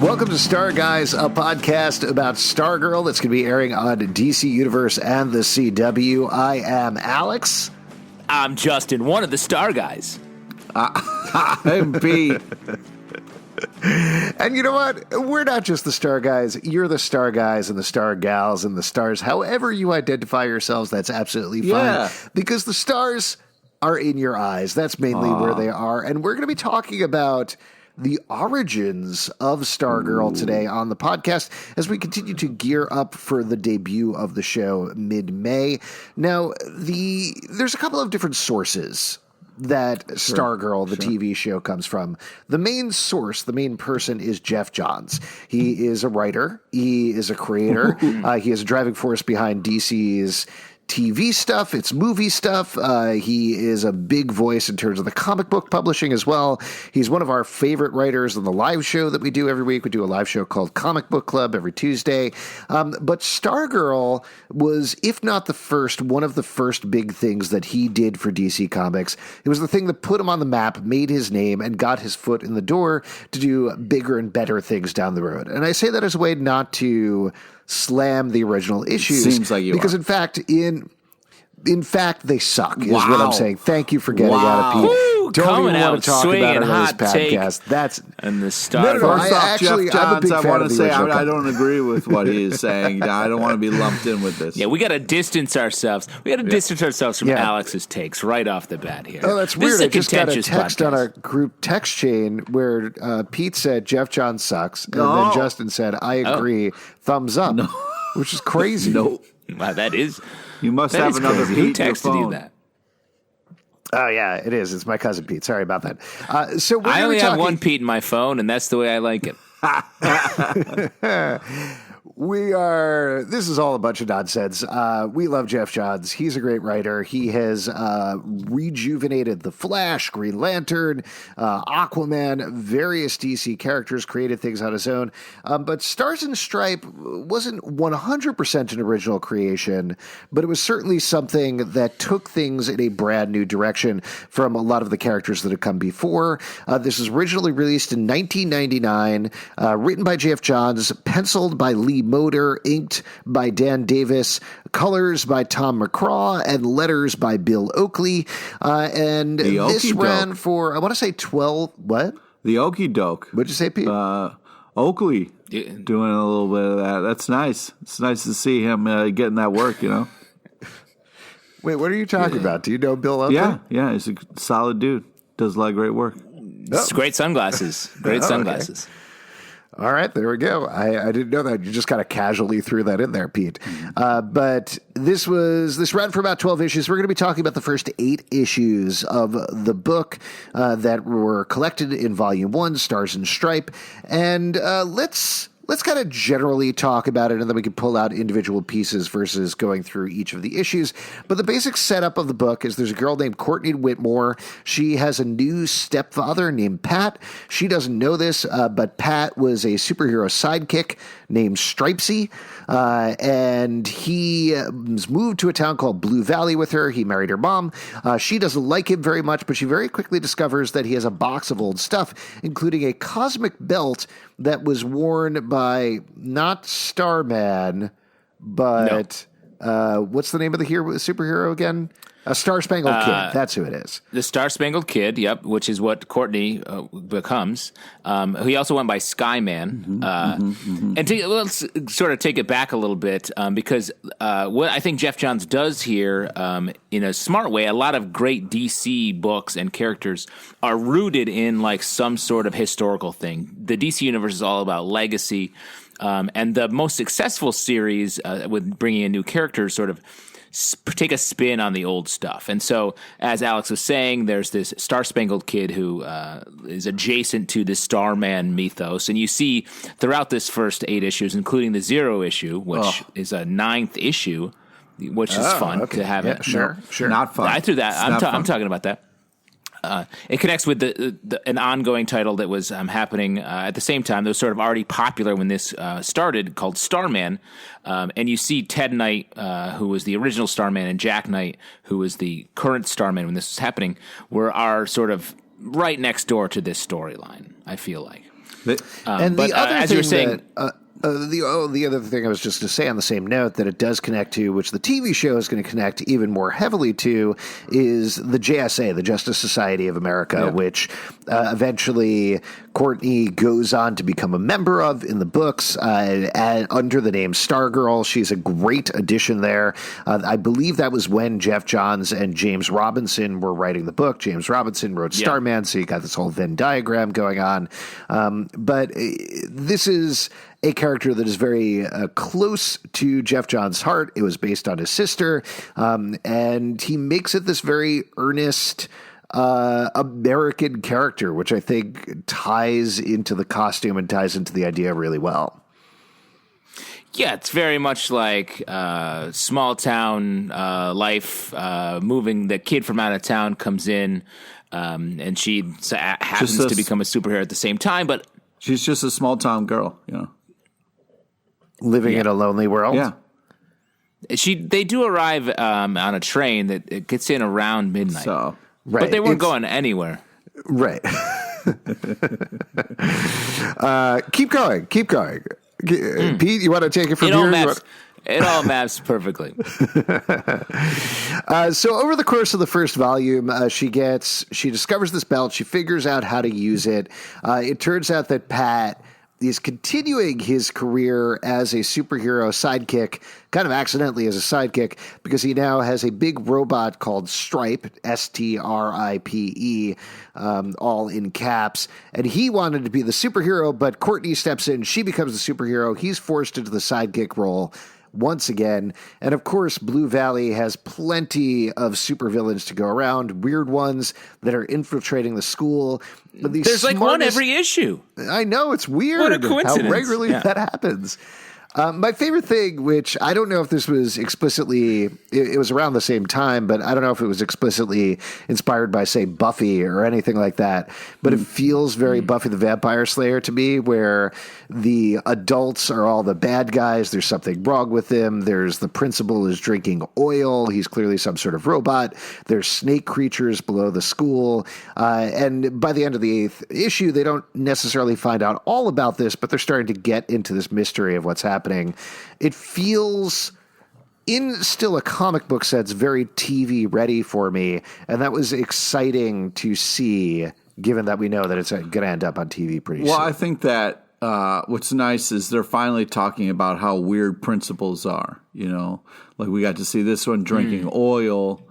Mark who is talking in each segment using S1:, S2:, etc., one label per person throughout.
S1: Welcome to Starguys, a podcast about Stargirl that's going to be airing on DC Universe and the CW. I am Alex.
S2: I'm Justin, one of the Starguys.
S3: I'm Pete.
S1: And you know what? We're not just the Star Guys. You're the Star Guys and the Star Gals and the Stars. However you identify yourselves, that's absolutely fine. Because the stars are in your eyes. That's mainly where they are. And we're going to be talking about the origins of Stargirl today on the podcast as we continue to gear up for the debut of the show mid-May. Now, there's a couple of different sources that Stargirl, the TV show, comes from. The main source, the main person is Geoff Johns. He is a writer. He is a creator. He is a driving force behind DC's TV stuff, it's movie stuff. He is a big voice in terms of the comic book publishing as well. He's one of our favorite writers on the live show that we do every week. We do a live show called Comic Book Club every Tuesday. But Stargirl was, if not the first, one of the first big things that he did for DC Comics. It was the thing that put him on the map, made his name, and got his foot in the door to do bigger and better things down the road. And I say that as a way not to slam the original issues.
S3: Seems like you
S1: because
S3: are.
S1: in fact, they suck, is what I'm saying. Thank you for getting out of Pete.
S2: Woo,
S1: Don't even want to talk about it on this
S2: hot take.
S1: podcast. That's
S2: And the Star.
S1: No.
S3: First off,
S1: actually,
S3: Geoff
S1: I'm a big
S3: Johns,
S1: fan
S3: I
S1: of
S3: want
S1: the
S3: to say
S1: original
S3: I don't agree with what he is saying. I don't want to be lumped in with this.
S2: Yeah, we got to distance ourselves. We got to distance ourselves from Alex's takes right off the bat here.
S1: Oh, that's
S2: This
S1: weird.
S2: is a
S1: I just got a
S2: contentious
S1: text
S2: podcast.
S1: on our group text chain where Pete said Geoff Johns sucks, and
S3: No.
S1: then Justin said, I agree, thumbs up, which is crazy.
S3: No,
S2: Wow, that is.
S3: you must
S2: That
S3: have
S2: is
S3: another
S2: crazy.
S3: Pete
S2: Who
S3: in your
S2: texted
S3: phone.
S2: you that?
S1: Oh, yeah, it is. It's my cousin Pete. Sorry about that. So we're
S2: I
S1: gonna
S2: only
S1: be
S2: have
S1: talking-
S2: one Pete in my phone, and that's the way I like it.
S1: This is all a bunch of nonsense. We love Geoff Johns. He's a great writer. He has rejuvenated The Flash, Green Lantern, Aquaman, various DC characters, created things on his own. But Stars and Stripe wasn't 100% an original creation, but it was certainly something that took things in a brand new direction from a lot of the characters that had come before. This was originally released in 1999, written by Geoff Johns, penciled by Lee Moder, inked by Dan Davis, colors by Tom McCraw, and letters by Bill Oakley. And this ran for, I want to say 12, what?
S3: The Okie Doke.
S1: What'd you say, Pete?
S3: Oakley doing a little bit of that. That's nice. It's nice to see him getting that work, you know?
S1: Wait, what are you talking about? Do you know Bill Oakley?
S3: Yeah, he's a solid dude. Does a lot of great work.
S2: It's great sunglasses. Great sunglasses.
S1: All right, there we go. I didn't know that. You just kind of casually threw that in there, Pete. But this ran for about 12 issues. We're going to be talking about the first 8 issues of the book that were collected in Volume 1, Stars and Stripe. And let's kind of generally talk about it, and then we can pull out individual pieces versus going through each of the issues. But the basic setup of the book is there's a girl named Courtney Whitmore. She has a new stepfather named Pat. She doesn't know this, but Pat was a superhero sidekick named S.T.R.I.P.E, and he was moved to a town called Blue Valley with her. He married her mom. She doesn't like him very much, but she very quickly discovers that he has a box of old stuff, including a cosmic belt that was worn by not Starman, but what's the name of the superhero again? A Star-Spangled Kid. That's who it is.
S2: The Star-Spangled Kid, yep, which is what Courtney becomes. He also went by Skyman. And let's sort of take it back a little bit because what I think Geoff Johns does here in a smart way, a lot of great DC books and characters are rooted in like some sort of historical thing. The DC universe is all about legacy. And the most successful series with bringing in new characters sort of take a spin on the old stuff. And so, as Alex was saying, there's this Star-Spangled Kid who is adjacent to the Starman mythos. And you see throughout this first 8 issues, including the 0 issue, which is a 9th issue, which is fun to have it.
S1: Sure.
S3: Not fun.
S2: I threw that. I'm talking about that. It connects with an ongoing title that was happening at the same time that was sort of already popular when this started, called Starman. And you see Ted Knight, who was the original Starman, and Jack Knight, who was the current Starman when this was happening, are sort of right next door to this storyline, I feel like.
S1: And
S2: but
S1: the other
S2: as
S1: thing
S2: you were saying,
S1: the other thing I was just going to say on the same note that it does connect to, which the TV show is going to connect even more heavily to, is the JSA, the Justice Society of America, which eventually Courtney goes on to become a member of in the books under the name Stargirl. She's a great addition there. I believe that was when Geoff Johns and James Robinson were writing the book. James Robinson wrote Starman, so you got this whole Venn diagram going on. But this is a character that is very close to Geoff Johns' heart. It was based on his sister, and he makes it this very earnest American character, which I think ties into the costume and ties into the idea really well.
S2: Yeah, it's very much like small town life. Moving the kid from out of town comes in, and she happens to become a superhero at the same time. But
S3: she's just a small town girl,
S1: living in a lonely world.
S3: Yeah,
S2: they do arrive on a train that it gets in around midnight.
S3: So
S2: but they weren't going anywhere.
S1: Right. Keep going. Pete, you want to take it from here?
S2: It all maps perfectly.
S1: So over the course of the first volume, she discovers this belt. She figures out how to use it. It turns out that Pat is continuing his career as a superhero sidekick, kind of accidentally as a sidekick, because he now has a big robot called S.T.R.I.P.E, S-T-R-I-P-E, all in caps. And he wanted to be the superhero, but Courtney steps in. She becomes the superhero. He's forced into the sidekick role once again. And of course, Blue Valley has plenty of supervillains to go around, weird ones that are infiltrating the school.
S2: There's like one every issue.
S1: I know, it's weird.
S2: What a coincidence.
S1: How regularly that happens. My favorite thing, which I don't know if this was explicitly, it was around the same time, but I don't know if it was explicitly inspired by, say, Buffy or anything like that, but it feels very Buffy the Vampire Slayer to me, where the adults are all the bad guys. There's something wrong with them. There's the principal is drinking oil. He's clearly some sort of robot. There's snake creatures below the school. And by the end of the 8th issue, they don't necessarily find out all about this, but they're starting to get into this mystery of what's happening. It feels, in still a comic book sense, very TV ready for me, and that was exciting to see, given that we know that it's going to end up on TV pretty soon.
S3: Well, I think that what's nice is they're finally talking about how weird principals are, Like we got to see this one drinking oil.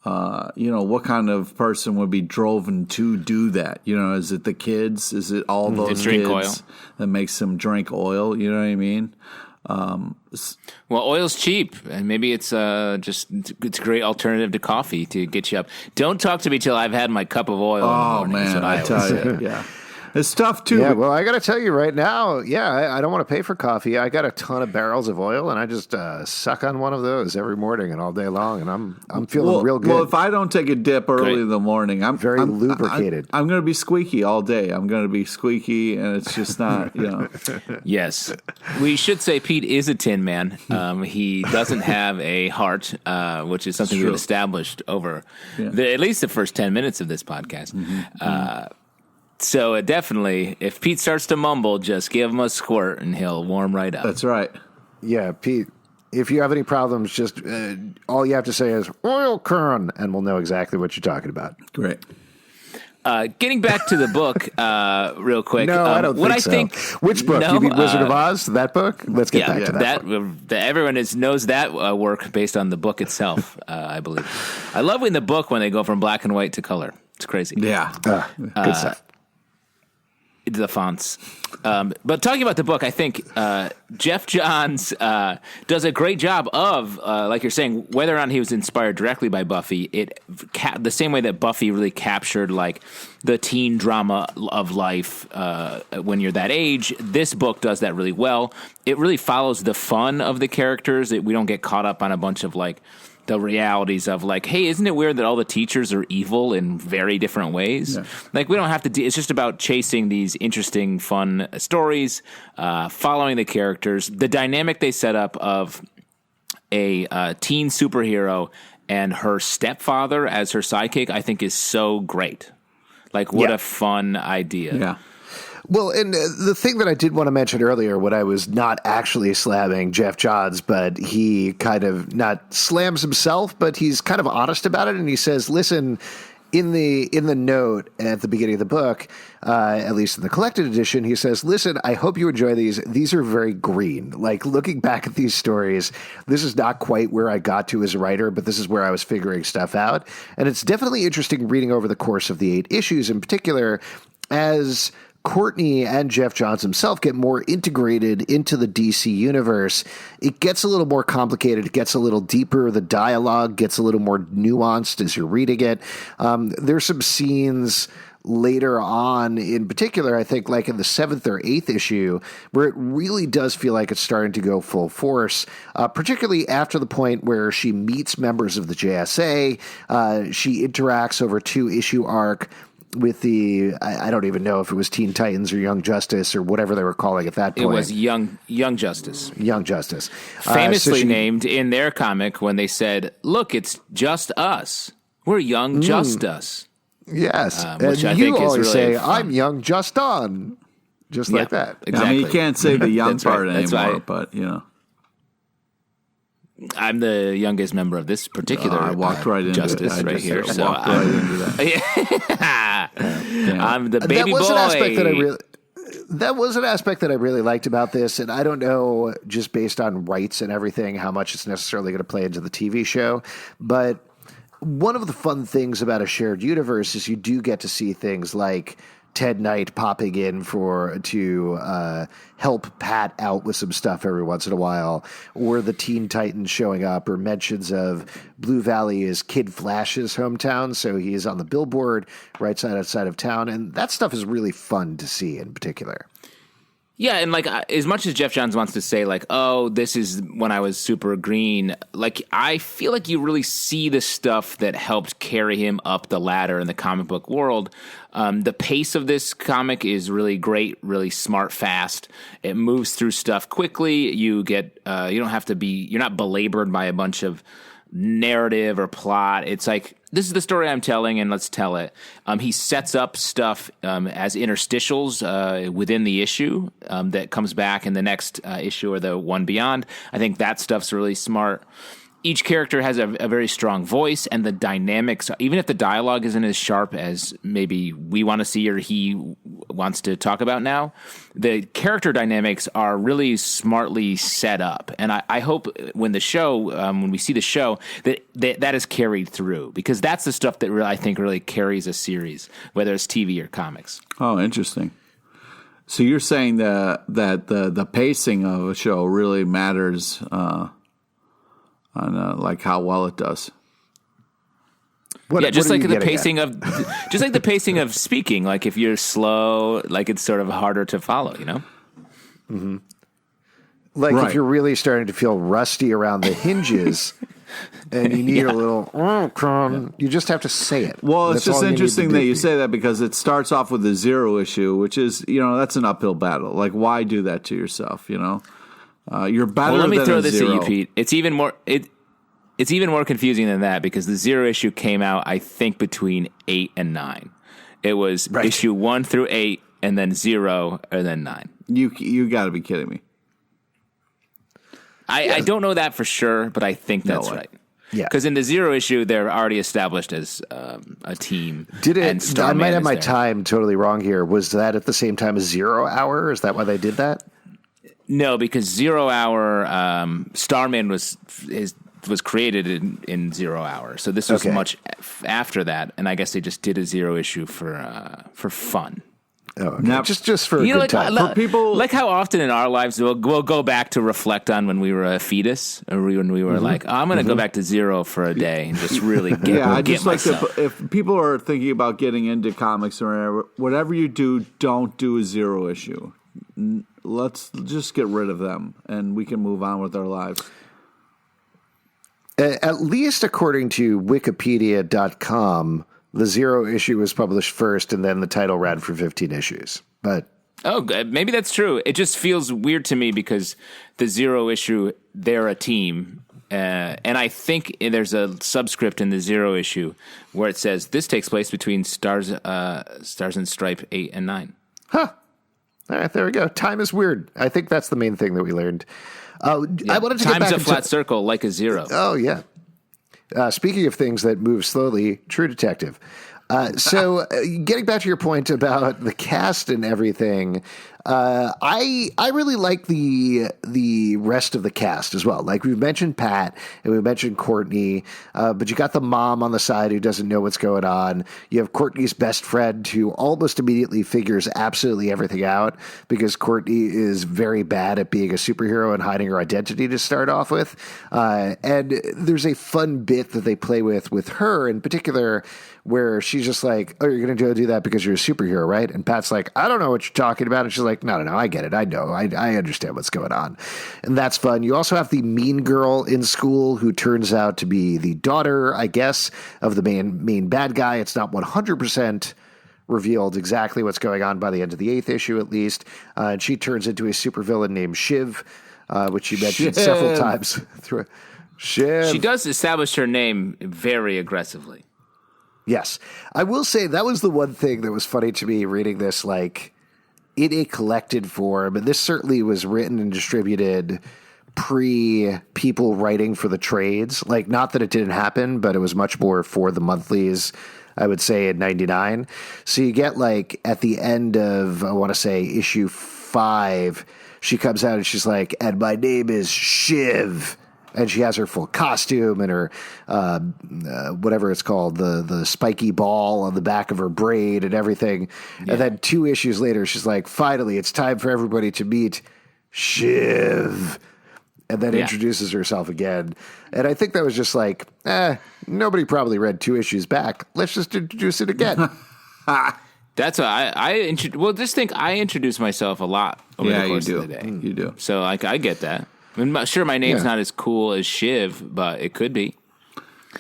S3: What kind of person would be driven to do that? Is it the kids? Is it all those kids
S2: oil
S3: that makes them drink oil? You know what I mean?
S2: Well, oil's cheap, and maybe it's it's a great alternative to coffee to get you up. Don't talk to me till I've had my cup of oil.
S3: Oh
S2: in the morning,
S3: man, I tell you, yeah. It's tough too.
S1: Yeah, well, I got to tell you right now, I don't want to pay for coffee. I got a ton of barrels of oil, and I just suck on one of those every morning and all day long, and I'm feeling real good.
S3: Well, if I don't take a dip early in the morning, I'm
S1: very lubricated.
S3: I'm going to be squeaky all day. I'm going to be squeaky, and it's just not,
S2: Yes, we should say Pete is a Tin Man. He doesn't have a heart, which is something we've established over at least the first 10 minutes of this podcast. So definitely, if Pete starts to mumble, just give him a squirt and he'll warm right up.
S3: That's right.
S1: Yeah, Pete, if you have any problems, just all you have to say is oil current, and we'll know exactly what you're talking about.
S3: Great.
S2: Getting back to the book real quick.
S1: No, I don't think so. Which book?
S2: No,
S1: you mean Wizard of Oz? That book? Let's get back to that book.
S2: Everyone knows that work based on the book itself, I believe. I love when they go from black and white to color. It's crazy.
S3: Yeah.
S1: Good stuff.
S2: The fonts. But talking about the book, I think Geoff Johns does a great job of, like you're saying, whether or not he was inspired directly by Buffy, the same way that Buffy really captured like the teen drama of life when you're that age, this book does that really well. It really follows the fun of the characters. We don't get caught up on a bunch of like the realities of like, hey, isn't it weird that all the teachers are evil in very different ways? Yeah. Like we don't have to it's just about chasing these interesting, fun stories, following the characters. The dynamic they set up of a teen superhero and her stepfather as her sidekick, I think is so great. Like what a fun idea.
S3: Yeah.
S1: Well, and the thing that I did want to mention earlier, when I was not actually slamming Geoff Johns, but he kind of not slams himself, but he's kind of honest about it, and he says, "Listen, in the note at the beginning of the book, at least in the collected edition, he says, listen, I hope you enjoy these. These are very green. Like, looking back at these stories, this is not quite where I got to as a writer, but this is where I was figuring stuff out. And it's definitely interesting reading over the course of the 8 issues in particular, as Courtney and Geoff Johns himself get more integrated into the DC universe. It gets a little more complicated. It gets a little deeper. The dialogue gets a little more nuanced as you're reading it. There's some scenes later on, in particular, I think like in the 7th or 8th issue, where it really does feel like it's starting to go full force, particularly after the point where she meets members of the JSA. She interacts over 2-issue arc with the, I don't even know if it was Teen Titans or Young Justice or whatever they were calling at that point.
S2: It was Young Justice.
S1: Young Justice.
S2: Famously named in their comic when they said, look, it's just us. We're Young Just Us.
S1: Yes.
S2: Which
S1: and
S2: I
S1: you
S2: think
S1: always
S2: is really
S1: say,
S2: fun.
S1: I'm Young Just On. Just like that.
S2: Exactly.
S3: I mean, you can't say the young
S2: That's
S3: part
S2: right. That's
S3: anymore,
S2: right.
S3: but, you know.
S2: I'm the youngest member of this particular
S3: I walked right into
S2: Justice
S3: it. I
S2: right
S3: just
S2: here. So
S3: walked right into that.
S2: I'm the baby
S1: that was
S2: boy.
S1: An aspect that I really. That was an aspect that I really liked about this, and I don't know, just based on rights and everything, how much it's necessarily going to play into the TV show. But one of the fun things about a shared universe is you do get to see things like Ted Knight popping in to help Pat out with some stuff every once in a while, or the Teen Titans showing up, or mentions of Blue Valley is Kid Flash's hometown, so he is on the billboard right side outside of town, and that stuff is really fun to see in particular.
S2: Yeah, and like as much as Geoff Johns wants to say like, oh, this is when I was super green, like I feel like you really see the stuff that helped carry him up the ladder in the comic book world. The pace of this comic is really great, really smart, fast. It moves through stuff quickly. You get you don't have to be, you're not belabored by a bunch of narrative or plot. It's like, this is the story I'm telling, and let's tell it. He sets up stuff as interstitials within the issue that comes back in the next issue or the one beyond. I think that stuff's really smart. Each character has a very strong voice, and the dynamics, even if the dialogue isn't as sharp as maybe we want to see or he wants to talk about now, the character dynamics are really smartly set up. And I hope when the show, when we see the show, that is carried through, because that's the stuff that I think really carries a series, whether it's TV or comics.
S3: Oh, interesting. So you're saying that the pacing of a show really matters on like how well it does.
S2: Just like the pacing of speaking. Like if you're slow, like it's sort of harder to follow, you know?
S1: Mm-hmm. Like if you're really starting to feel rusty around the hinges and you need a little, you just have to say it.
S3: Well, it's just interesting that you say that, because it starts off with a 0 issue, which is, you know, that's an uphill battle. Like, why do that to yourself, you know? You're better than a 0.
S2: Well, let me throw this at you, Pete. It's even more confusing than that, because the 0 issue came out, I think, between 8 and 9. It was issue 1 through 8, and then 0, and then 9.
S3: You got to be kidding me.
S2: I don't know that for sure, but I think that's right.
S1: Yeah,
S2: because in the 0 issue, they're already established as a team.
S1: I might have my time totally wrong here. Was that at the same time as 0 Hour? Is that why they did that?
S2: No, because 0 Hour, Starman was created in 0 Hour, so this was much after that, and I guess they just did a 0 issue for fun.
S1: Oh, okay. Now, just for a good time.
S2: For people, like how often in our lives we'll go back to reflect on when we were a fetus, or when we were like, I'm going to go back to 0 for a day and just really get myself.
S3: If people are thinking about getting into comics or whatever you do, don't do a 0 issue. Let's just get rid of them, and we can move on with our lives.
S1: At least according to Wikipedia.com, the 0 issue was published first, and then the title ran for 15 issues. But
S2: maybe that's true. It just feels weird to me because the 0 issue, they're a team. And I think there's a subscript in the 0 issue where it says this takes place between Stars and Stripe 8 and 9.
S1: Huh. All right, there we go. Time is weird. I think that's the main thing that we learned. I wanted to get
S2: Time's
S1: back
S2: a flat circle, like a zero.
S1: Oh, yeah. Speaking of things that move slowly, True Detective. So getting back to your point about the cast and everything, I really like the rest of the cast as well. Like we've mentioned Pat and we mentioned Courtney, but you got the mom on the side who doesn't know what's going on. You have Courtney's best friend who almost immediately figures absolutely everything out because Courtney is very bad at being a superhero and hiding her identity to start off with. And there's a fun bit that they play with her in particular where she's just like, oh, you're going to go do that because you're a superhero, right? And Pat's like, I don't know what you're talking about. And she's like, no, I get it. I know. I understand what's going on. And that's fun. You also have the mean girl in school who turns out to be the daughter, I guess, of the main bad guy. It's not 100% revealed exactly what's going on by the end of the 8th issue, at least. And she turns into a supervillain named Shiv, which you mentioned several times. Shiv.
S2: She does establish her name very aggressively.
S1: Yes. I will say that was the one thing that was funny to me reading this, like, in a collected form. And this certainly was written and distributed pre-people writing for the trades. Like, not that it didn't happen, but it was much more for the monthlies, I would say, in 99. So you get, like, at the end of, I want to say, issue 5, she comes out and she's like, and my name is Shiv. And she has her full costume and her, whatever it's called, the spiky ball on the back of her braid and everything. Yeah. And then 2 issues later, she's like, finally, it's time for everybody to meet Shiv. And then introduces herself again. And I think that was just like, nobody probably read 2 issues back. Let's just introduce it again.
S2: That's why I just think I introduce myself a lot over the course of the day.
S3: You do.
S2: So I get that. I'm sure my name's not as cool as Shiv, but it could be.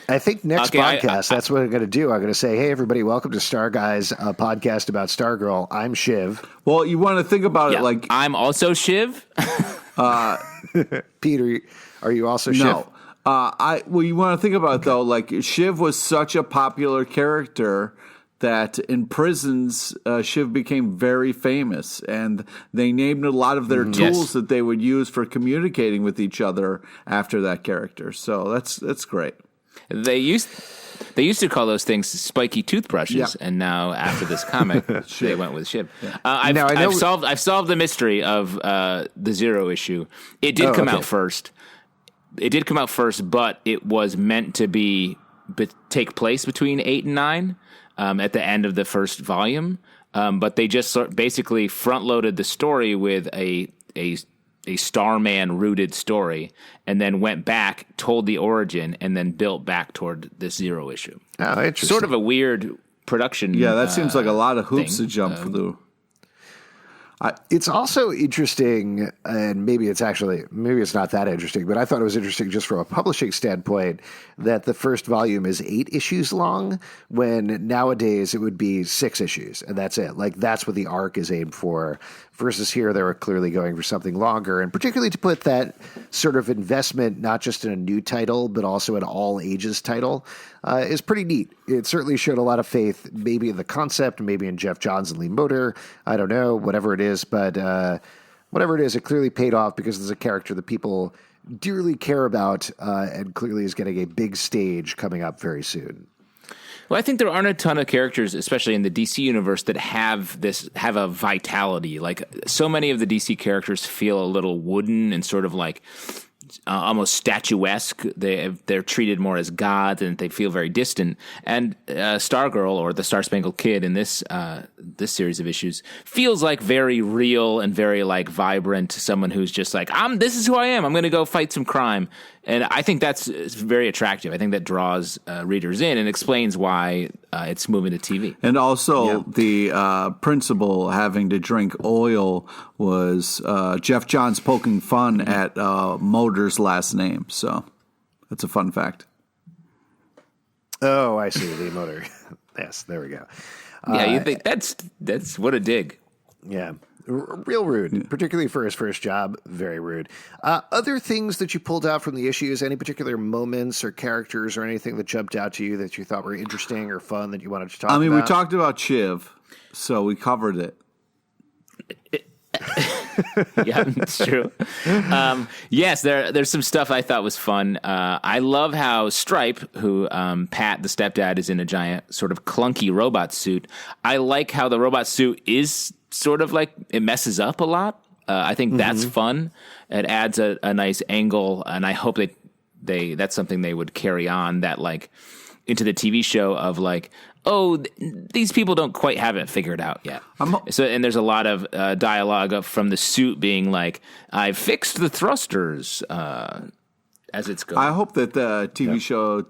S1: I think next podcast, that's what I'm going to do. I'm going to say, hey, everybody, welcome to Starguys, a podcast about Stargirl. I'm Shiv.
S3: Well, you want to think about it like...
S2: I'm also Shiv?
S1: Peter, are you also Shiv?
S3: No. Well, you want to think about it, though, like Shiv was such a popular character that in prisons, Shiv became very famous, and they named a lot of their tools that they would use for communicating with each other after that character. So that's great.
S2: They used to call those things spiky toothbrushes, and now after this comic, they went with Shiv. Yeah. I've solved the mystery of the Zero issue. It did come out first. It did come out first, but it was meant to take place between 8 and 9. At the end of the first volume, but they just basically front-loaded the story with a Starman rooted story, and then went back, told the origin, and then built back toward this Zero issue.
S1: Oh, interesting.
S2: Sort of a weird production.
S3: Yeah, that seems like a lot of hoops to jump through.
S1: It's also interesting, and maybe it's not that interesting, but I thought it was interesting just from a publishing standpoint that the first volume is 8 issues long, when nowadays it would be 6 issues, and that's it. Like, that's what the arc is aimed for, versus here they were clearly going for something longer, and particularly to put that sort of investment not just in a new title, but also an all-ages title, is pretty neat. It certainly showed a lot of faith, maybe in the concept, maybe in Geoff Johns and Lee Moder. I don't know, whatever it is. But whatever it is, it clearly paid off because there's a character that people dearly care about and clearly is getting a big stage coming up very soon.
S2: Well, I think there aren't a ton of characters, especially in the DC universe, that have a vitality. Like, so many of the DC characters feel a little wooden and sort of like almost statuesque. They're treated more as gods, and they feel very distant. And Stargirl, or the Star Spangled Kid, in this series of issues, feels like very real and very like vibrant. Someone who's just like, this is who I am. I'm going to go fight some crime. And I think that's very attractive. I think that draws readers in and explains why it's moving to TV.
S3: And also the principal having to drink oil was Geoff Johns poking fun at Motor's last name. So that's a fun fact.
S1: Oh, I see. The Motor. Yes, there we go.
S2: Yeah, you think that's what a dig.
S1: Yeah. Real rude, particularly for his first job. Very rude. Other things that you pulled out from the issues, any particular moments or characters or anything that jumped out to you that you thought were interesting or fun that you wanted to talk about?
S3: We talked about Shiv, so we covered it.
S2: Yeah, it's true. Yes, there's some stuff I thought was fun. I love how S.T.R.I.P.E, who Pat, the stepdad, is in a giant sort of clunky robot suit. I like how the robot suit is sort of like it messes up a lot. I think that's fun. It adds a nice angle, and I hope that's something they would carry on that like into the TV show of like, oh, these people don't quite have it figured out yet. And there's a lot of dialogue from the suit being like, I've fixed the thrusters as it's going.
S3: I hope that the TV show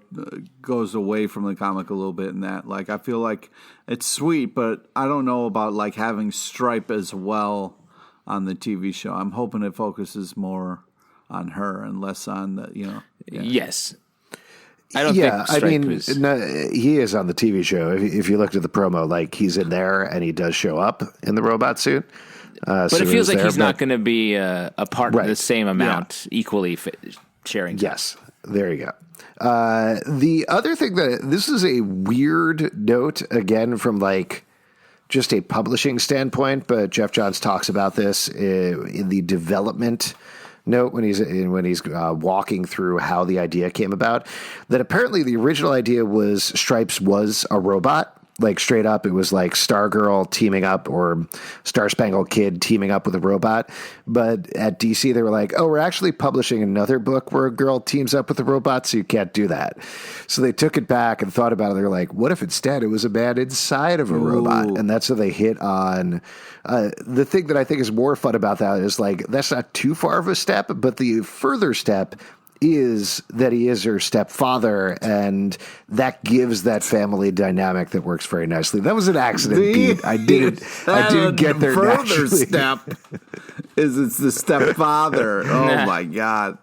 S3: goes away from the comic a little bit in that. Like, I feel like it's sweet, but I don't know about like having S.T.R.I.P.E as well on the TV show. I'm hoping it focuses more on her and less on the,
S2: Yes. I don't think
S1: he is on the TV show. If you looked at the promo, like he's in there and he does show up in the robot suit.
S2: But it feels like he's not going to be a part of the same amount, equally sharing.
S1: Yes, there you go. The other thing this is a weird note, again, from like just a publishing standpoint, but Geoff Johns talks about this in the development note when he's walking through how the idea came about, that apparently the original idea was Stripes was a robot. Like straight up, it was like Stargirl teaming up or Star Spangled Kid teaming up with a robot. But at DC, they were like, oh, we're actually publishing another book where a girl teams up with a robot, so you can't do that. So they took it back and thought about it. They were like, what if instead it was a man inside of a robot? And that's how they hit on the thing that I think is more fun about that is like, that's not too far of a step, but the further step is that he is her stepfather, and that gives that family dynamic that works very nicely. That was an accident, Pete. I didn't get there
S3: further
S1: naturally.
S3: Step is it's the stepfather. Oh my God.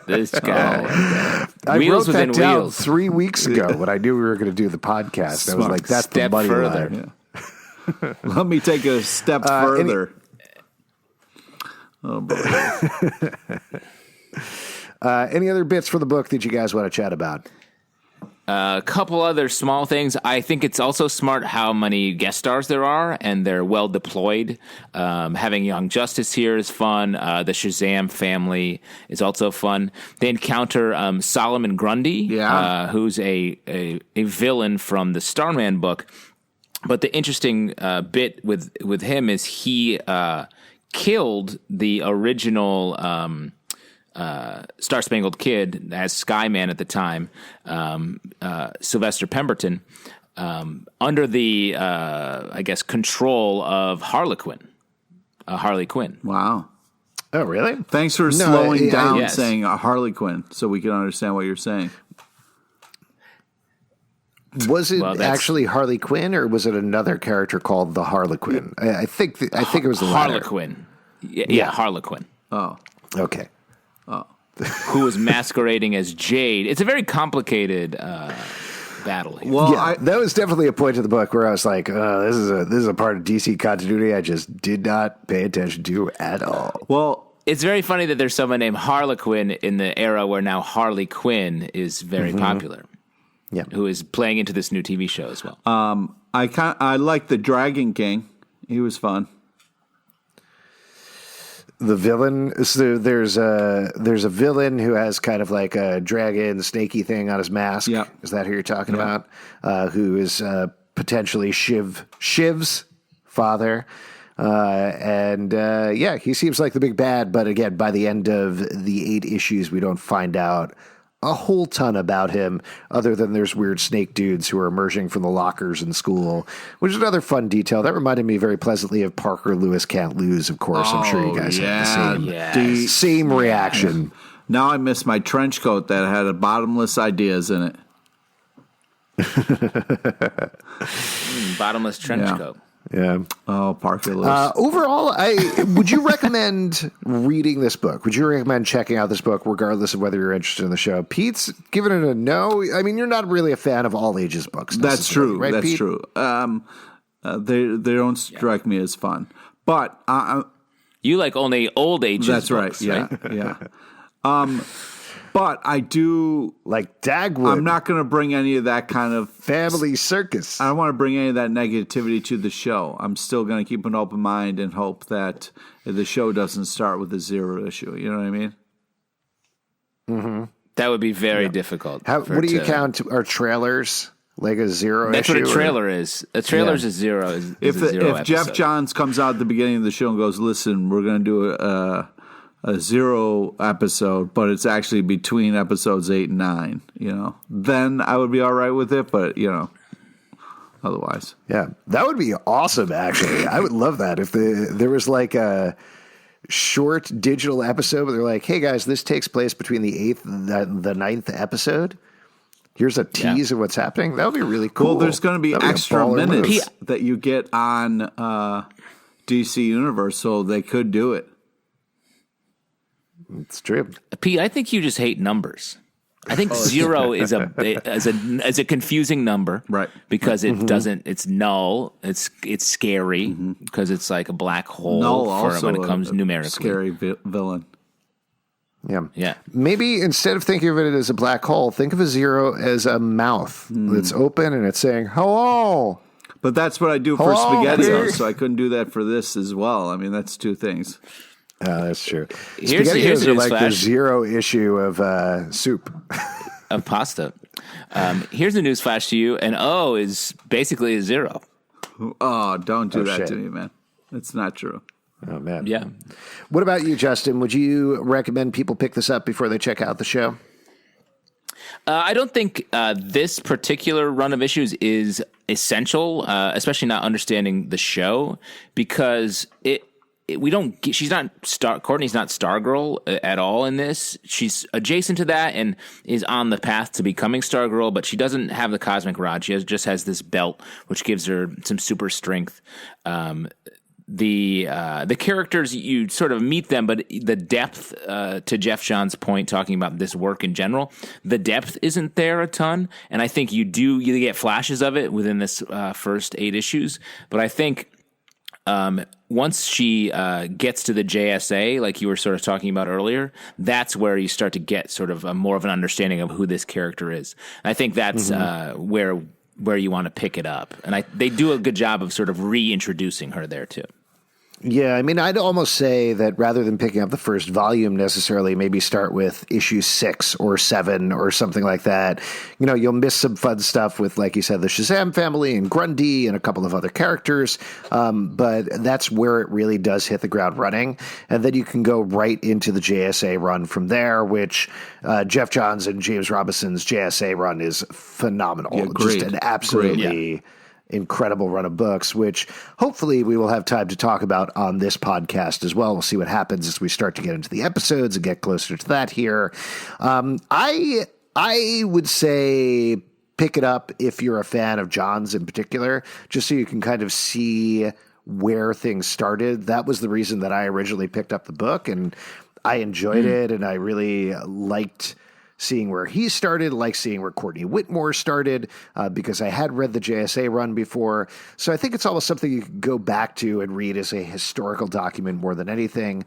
S2: This guy.
S1: I
S2: wheels
S1: wrote that
S2: within
S1: down
S2: wheels.
S1: 3 weeks ago when I knew we were going to do the podcast. I was like, that's
S2: Step
S1: the money
S2: further.
S1: line.
S3: Yeah. Let me take a step further. Oh boy.
S1: Any other bits for the book that you guys want to chat about?
S2: A couple other small things. I think it's also smart how many guest stars there are, and they're well deployed. Having Young Justice here is fun. The Shazam family is also fun. They encounter Solomon Grundy, who's a villain from the Starman book. But the interesting bit with him is he killed the original Star Spangled Kid as Skyman at the time, Sylvester Pemberton, under the I guess control of Harley Quinn.
S3: Wow.
S1: Oh, really?
S3: Thanks for slowing down saying Harley Quinn so we can understand what you're saying.
S1: Was it actually Harley Quinn, or was it another character called the Harlequin? I think it was the latter.
S2: Harlequin. Yeah, Harlequin.
S3: Oh.
S1: Okay.
S2: Who was masquerading as Jade. It's a very complicated battle here.
S3: Well,
S1: that was definitely a point of the book where I was like, this is a part of DC continuity I just did not pay attention to at all.
S3: Well,
S2: it's very funny that there's someone named Harlequin in the era where now Harley Quinn is very popular.
S1: Yeah,
S2: who is playing into this new TV show as well.
S3: I like the Dragon King. He was fun.
S1: The villain. So there's a villain who has kind of like a dragon snaky thing on his mask.
S3: Yep.
S1: Is that who you're talking about? Who is potentially Shiv's father. He seems like the big bad. But again, by the end of the 8 issues, we don't find out a whole ton about him, other than there's weird snake dudes who are emerging from the lockers in school, which is another fun detail. That reminded me very pleasantly of Parker Lewis Can't Lose, of course. I'm sure you guys had the same reaction.
S3: Now I miss my trench coat that had bottomless ideas in it.
S2: Bottomless trench coat.
S1: Yeah.
S3: Oh, Parker Lewis.
S1: Overall, would you recommend reading this book? Would you recommend checking out this book, regardless of whether you're interested in the show? Pete's giving it a no. I mean, you're not really a fan of all ages books.
S3: That's true.
S1: Right,
S3: That's
S1: Pete?
S3: true. They don't strike me as fun, but
S2: you like only old ages.
S3: That's
S2: books,
S3: right. Yeah, yeah. But I do
S1: like Dagwood.
S3: I'm not going to bring any of that kind of
S1: family circus.
S3: I don't want to bring any of that negativity to the show. I'm still going to keep an open mind and hope that the show doesn't start with a 0 issue. You know what I mean?
S2: Mm-hmm. That would be very difficult.
S1: What do you count? Are trailers like a 0
S2: That's
S1: issue?
S2: That's what a trailer is. A trailer is a 0.
S3: If Geoff Johns comes out at the beginning of the show and goes, "Listen, we're going to do a 0 episode, but it's actually between episodes 8 and 9," then I would be all right with it. But otherwise,
S1: that would be awesome. Actually, I would love that if there was like a short digital episode where they're like, "Hey guys, this takes place between the 8th and the 9th episode. Here's a tease of what's happening." That would be really cool.
S3: Well, there's going to be extra minutes that you get on DC Universe, so they could do it.
S1: It's true.
S2: Pete, I think you just hate numbers. I think 0 is a confusing number,
S3: right?
S2: Because it doesn't. It's null. It's scary because it's like a black hole when it comes numerically.
S3: Scary villain.
S2: Yeah.
S1: Maybe instead of thinking of it as a black hole, think of a 0 as a mouth that's open and it's saying hello.
S3: But that's what I do for SpaghettiOs, so I couldn't do that for this as well. I mean, that's two things.
S1: That's true.
S2: Here's
S1: SpaghettiOs are like the 0 issue of soup.
S2: Of pasta. Here's a news flash to you. An O is basically a 0.
S3: Oh, don't do that to me, man. It's not true.
S1: Oh, man.
S2: Yeah.
S1: What about you, Justin? Would you recommend people pick this up before they check out the show?
S2: I don't think this particular run of issues is essential, especially not understanding the show, because Courtney's not Stargirl at all in this. She's adjacent to that and is on the path to becoming Stargirl, but she doesn't have the cosmic rod. She just has this belt, which gives her some super strength. The characters, you sort of meet them, but the depth, to Geoff John's point, talking about this work in general, the depth isn't there a ton, and I think you get flashes of it within this first 8 issues, but I think once she gets to the JSA, like you were sort of talking about earlier, that's where you start to get sort of more of an understanding of who this character is. And I think that's where you want to pick it up. And they do a good job of sort of reintroducing her there too.
S1: Yeah, I mean, I'd almost say that rather than picking up the first volume necessarily, maybe start with issue 6 or 7 or something like that. You'll miss some fun stuff with, like you said, the Shazam family and Grundy and a couple of other characters. But that's where it really does hit the ground running. And then you can go right into the JSA run from there, which Geoff Johns and James Robinson's JSA run is phenomenal.
S3: Yeah, great.
S1: Just an absolutely incredible run of books, which hopefully we will have time to talk about on this podcast as well. We'll see what happens as we start to get into the episodes and get closer to that here. I would say pick it up if you're a fan of John's in particular, just so you can kind of see where things started. That was the reason that I originally picked up the book, and I enjoyed it, and I really liked seeing where he started, like seeing where Courtney Whitmore started, because I had read the JSA run before. So I think it's almost something you can go back to and read as a historical document more than anything,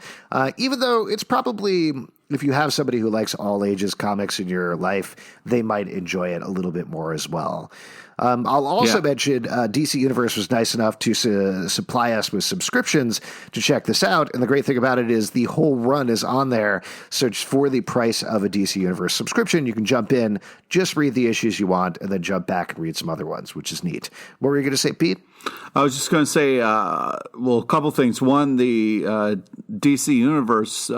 S1: even though it's probably, if you have somebody who likes all ages comics in your life, they might enjoy it a little bit more as well. I'll also mention DC Universe was nice enough to supply us with subscriptions to check this out. And the great thing about it is the whole run is on there. So just for the price of a DC Universe subscription, you can jump in, just read the issues you want, and then jump back and read some other ones, which is neat. What were you going to say, Pete?
S3: I was just going to say, a couple things. One, the DC Universe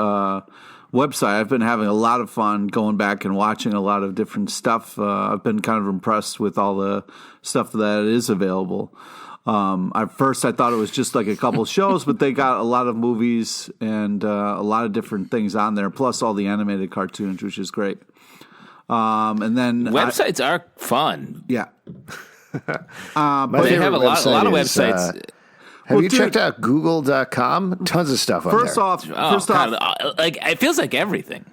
S3: website. I've been having a lot of fun going back and watching a lot of different stuff. I've been kind of impressed with all the stuff that is available. At first, I thought it was just like a couple shows, but they got a lot of movies and a lot of different things on there, plus all the animated cartoons, which is great. And then
S2: websites are fun.
S3: Yeah.
S2: But they have a lot of websites.
S1: Have you checked out Google.com? Tons of stuff on there.
S3: First off,
S2: like it feels like everything.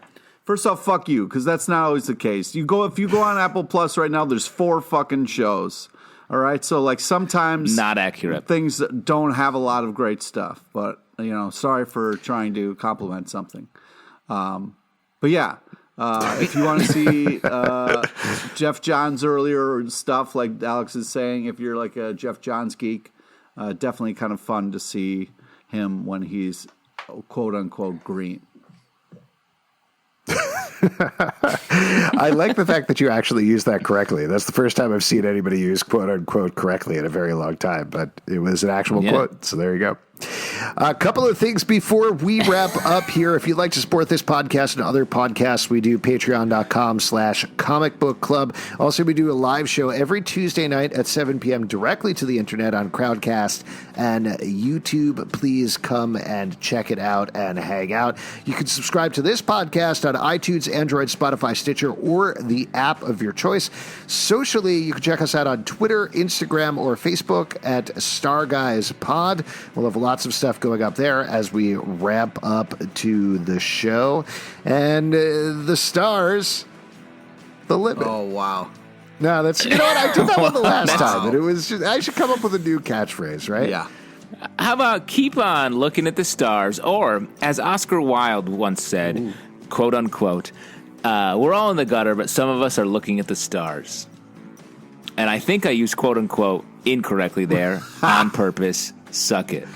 S3: First off, fuck you, because that's not always the case. If you go on Apple Plus right now, there's 4 fucking shows. All right, so like sometimes
S2: not accurate
S3: things don't have a lot of great stuff. But sorry for trying to compliment something. But yeah, If you want to see Geoff Johns earlier stuff, like Alex is saying, if you're like a Geoff Johns geek, definitely kind of fun to see him when he's quote unquote green.
S1: I like the fact that you actually used that correctly. That's the first time I've seen anybody use quote unquote correctly in a very long time, but it was an actual quote. So there you go. A couple of things before we wrap up here. If you'd like to support this podcast and other podcasts, we do patreon.com/comic book club. Also, we do a live show every Tuesday night at 7 p.m. directly to the internet on Crowdcast and YouTube. Please come and check it out and hang out. You can subscribe to this podcast on iTunes, Android, Spotify, Stitcher, or the app of your choice. Socially, you can check us out on Twitter, Instagram, or Facebook at Starguys Pod. We'll have lots of stuff going up there as we ramp up to the show. And the stars, the limit.
S3: Oh, wow.
S1: No, that's, you know what? I did that one the last time, and it was just, I should come up with a new catchphrase, right?
S3: Yeah.
S2: How about keep on looking at the stars, or as Oscar Wilde once said, quote unquote, we're all in the gutter, but some of us are looking at the stars. And I think I used quote unquote incorrectly there on purpose. Suck it.